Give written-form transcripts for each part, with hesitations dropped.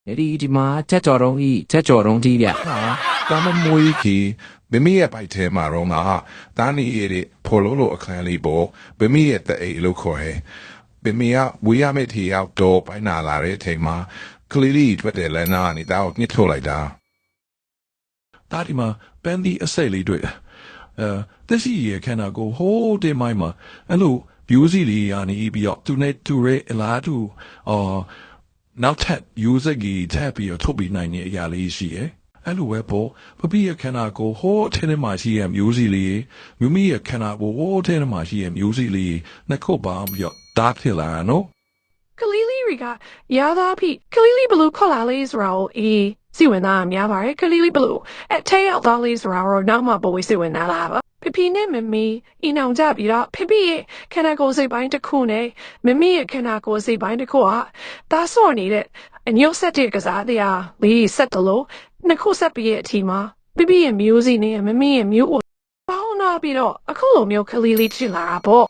Eri di ma tetorong di ya. ဒါမမွေးကြီးမိမိရဲ့ပိုက်ထဲမှာတော့ငါတားနေရတဲ့ဖော်လို့လို့အခန်းလေးပေါ်မိမိရဲ့တဲ့အိတ်လို့ခေါ်တယ်မိမိကဝေးရမယ့်ထီရောက်တော့ပိုင်းနာလာတဲ့အချိန်မှာကလေးလေးထွက်တယ်လဲနာနေတာကိုညှစ်ထုတ်လိုက်တာ ဒါဒီမှာပန်းဒီအစိတ်လေးတွေ့တက်စီရဲ့ခန္ဓာကိုဟိုးတင်မိုင်းမှာအဲ့လိုဗျူးစီလေးရာနေပြီးတော့သူနဲ့သူရဲ့အလားတူနောက်ထပ်ယူဇက်ကြီးထပ်ပြီးတော့ထုတ်ပြီးနိုင်တဲ့အရာလေးရှိရဲ့အဲ့လိုပဲပေါ့ပပိရဲ့ခန္ဓာကိုဟိုးအထင်းထဲမှာရှိရဲ့မျိုးစီလေးမိမိရဲ့ခန္ဓာကိုဟိုးအထင်းထဲမှာရှိရဲ့မျိုးစီလေးနှစ်ခုပေါင်းပြီးတော့ဒါဖြစ်လာနော် Kalili riga yada pi Kalili blue kolalis rao siwina myavare Kalili blue at tay out dollars rao nama boy siwina lava Pipine mimi inang jabira pipi can I go say bind to kune mimi can I go say bind to koa that's all needed and you'll set it because I Lee set the low Nako set be it tima Bibi and musing near mimi and mute Bao na biro a colomio Kalili chilabo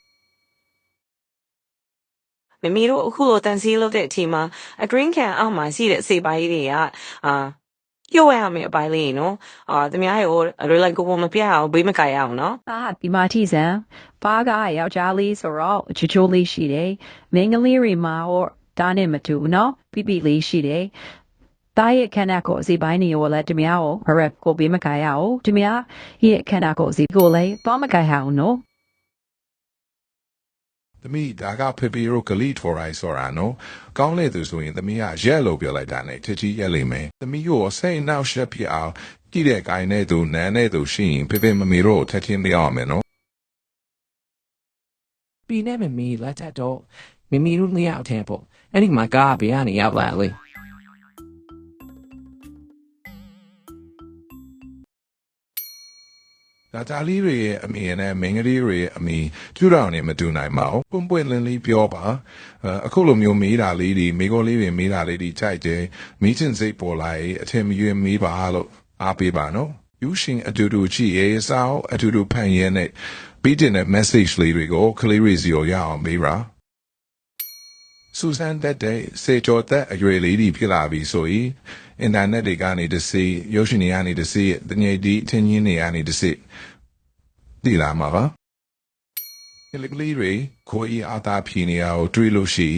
မမီတို့အခုလိုတန်စီးလုပ်တဲ့အချိန်မှာ a green can အောက်မှာရှိတဲ့စေပိုင်းတွေကပြုတ်ရမယ်အပိုင်းလေးနော်တမယားရောလွယ်လိုက်ကိုမပြအောင်ဘေးမကြိုက်အောင်နော် ဒီမာတီဆန်ဘာကယောက်ျားလေးဆိုတော့ချိုချိုလေးရှိတယ်မင်းကလေးတွေမှာဟောဒါနဲ့မတူနော်ပြပြလေးရှိတယ်တားရဲ့ခန္ဓာကိုယ်စီပိုင်းနေရောလဲတမယားကိုရက်ကိုဘေးမကြိုက်အောင်တမယားရဲ့ခန္ဓာကိုယ်စီကိုလည်းတော့မကြိုက်အောင်နော် သမီးဒါကဖေဖေရိုကလီထော်ရိုင်းဆိုတာနော်ကောင်းလေသူဆိုရင်သမီးကရက်လို့ပြောလိုက်တာနဲ့ချစ်ချီရက်လိမ့်မယ်သမီးကိုစိတ်နှောက်ရှက်ဖြစ်အောင်ကြည့်တဲ့ကိုင်းနဲ့သူနန်းနဲ့သူရှိရင်ဖေဖေမမေတို့ထက်ချင်းပြရအောင်မယ်နော် Pi ne mi la tato. Mi ru li out temple. Any my god be ani out loudly. ဒါသားလေးတွေရဲ့အမေနဲ့မင်းကလေးတွေရဲ့အမေကျူတော်နေမတူနိုင်ပါဘူးပွင့်ပွင့်လင်းလေးပြောပါအခုလိုမျိုးမေးတာလေးတွေမိကိုလေးတွေမေးတာလေးတွေကြိုက်တယ်မီးချင်စိတ်ပေါ်လာရင်အထင်မရွေးမေးပါလို့အားပေးပါနော်ယူရှင်အတူတူကြည့်ရေးစောင်းအတူတူဖန်ရဲနဲ့ပြီးတဲ့ message လေးတွေကိုကလေးတွေစီကိုရအောင်မေးပါစူဇန်တက်တဲ့စေကျော်သက်အရွယ်လေးတွေဖြစ်လာပြီဆိုရင်အင်တာနက်တွေကနေတစေရုပ်ရှင်တွေကနေတစေတငယ်ဒီအထင်ကြီးတွေကနေတစေဒီလာမှာပါဒီကလေးတွေကိုအအသာဖြီနေအောင်တွေးလို့ရှိ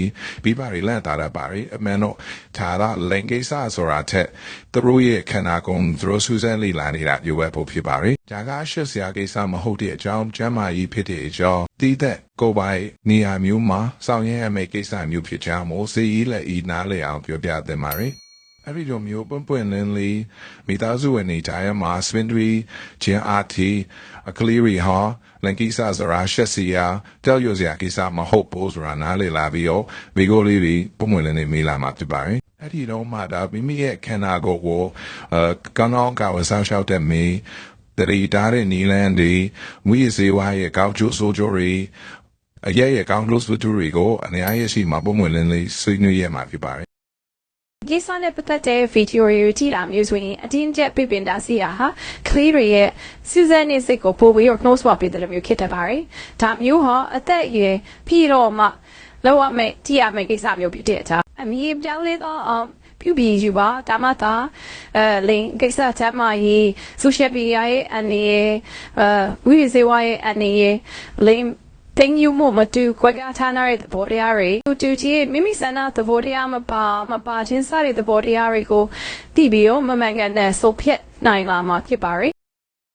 ပြီးပါရီလန့်တာတာပါရီအမှန်တော့ဒါကလင်ကိစ္စဆိုတာထက်သူတို့ရဲ့ခန္ဓာကိုယ်သူတို့စူးစမ်းလေ့လာနေတာရွယ်ဖို့ဖြစ်ပါရီဒါကရှက်စရာကိစ္စမဟုတ်တဲ့အကြောင်းကျမ်းမာရေးဖြစ်တဲ့အကြောင်းတီးသက်ကိုယ်ပိုင်နေရာမျိုးမှာစောင့်ရရမယ့်ကိစ္စမျိုးဖြစ်ကြောင်းမို့စီးလက်ဤနားလေအောင်ပြောပြသင့်ပါရီအဲ့ဒီလိုမျိုးပွင့်ပွင့်လင်းလေးမိသားစုဝင်နေကြရမှာစပင်ဒရီဂျင်အာတီအကလီရီဟာလန်ကီဆာဇရာရှက်စီယာတယ်ယူဇာကိစ္စမဟုတ်ဘူးဆိုတာနားလေလာပြီးတော့ဗီဂိုလေးတွေပွင့်ပွင့်လင်းလေးမေးလာမှာဖြစ်ပါတယ်အဲ့ဒီတော့မှဒါမိမိရဲ့ခန္ဓာကိုယ်ကိုကောင်းကောင်းကဝဆောင်းရှောက်တဲ့မေးတရီတားတဲ့နီလန်ဒီငွေစေဝါရဲ့ကောက်ကျိုးဆိုးကျိုးတွေအရဲ့ရဲ့ကောင်းကျိုးဆိုးကျိုးတွေကိုအနေအရရှိမှာပွင့်ပွင့်လင်းလေးဆွေးနွေးရမှာဖြစ်ပါတယ်ဒီစနဲ့ပတ်သက်တဲ့ဗီဒီယိုတွေကြည့်လာမျိုးဆိုရင်အတင်းကျပ်ပြပင်တာစီရဟာကလေးတွေရဲ့စူဇန်နေစိတ်ကိုပို့ပြီးတော့ close swap ပေးတယ်မျိုးဖြစ်တတ်ပါတယ်။ဒါမျိုးဟာအသက်အရွယ်ပြီးတော့မှလောက်ရမယ့်ကြည့်ရမယ့်ကိစ္စမျိုးဖြစ်တဲ့အကြောင်းအမြင်ပြောင်းလဲတော့ပြုပြီးယူပါဒါမှသာလင်းကိစ္စချမ်းမရေး social media ရဲ့အနေဝိဇေဝရဲ့အနေလင်းတင်းယူမှုမတူခွဲခြားထားတဲ့သဘောတရားတွေတူကြီးမိမိဆန္ဒသဘောတရားမပါချင်းစားတဲ့သဘောတရားတွေကိုသိပြီးတော့မမှန်ကန်တဲ့ဆိုဖြတ်နိုင်လာမှာဖြစ်ပါရဲ့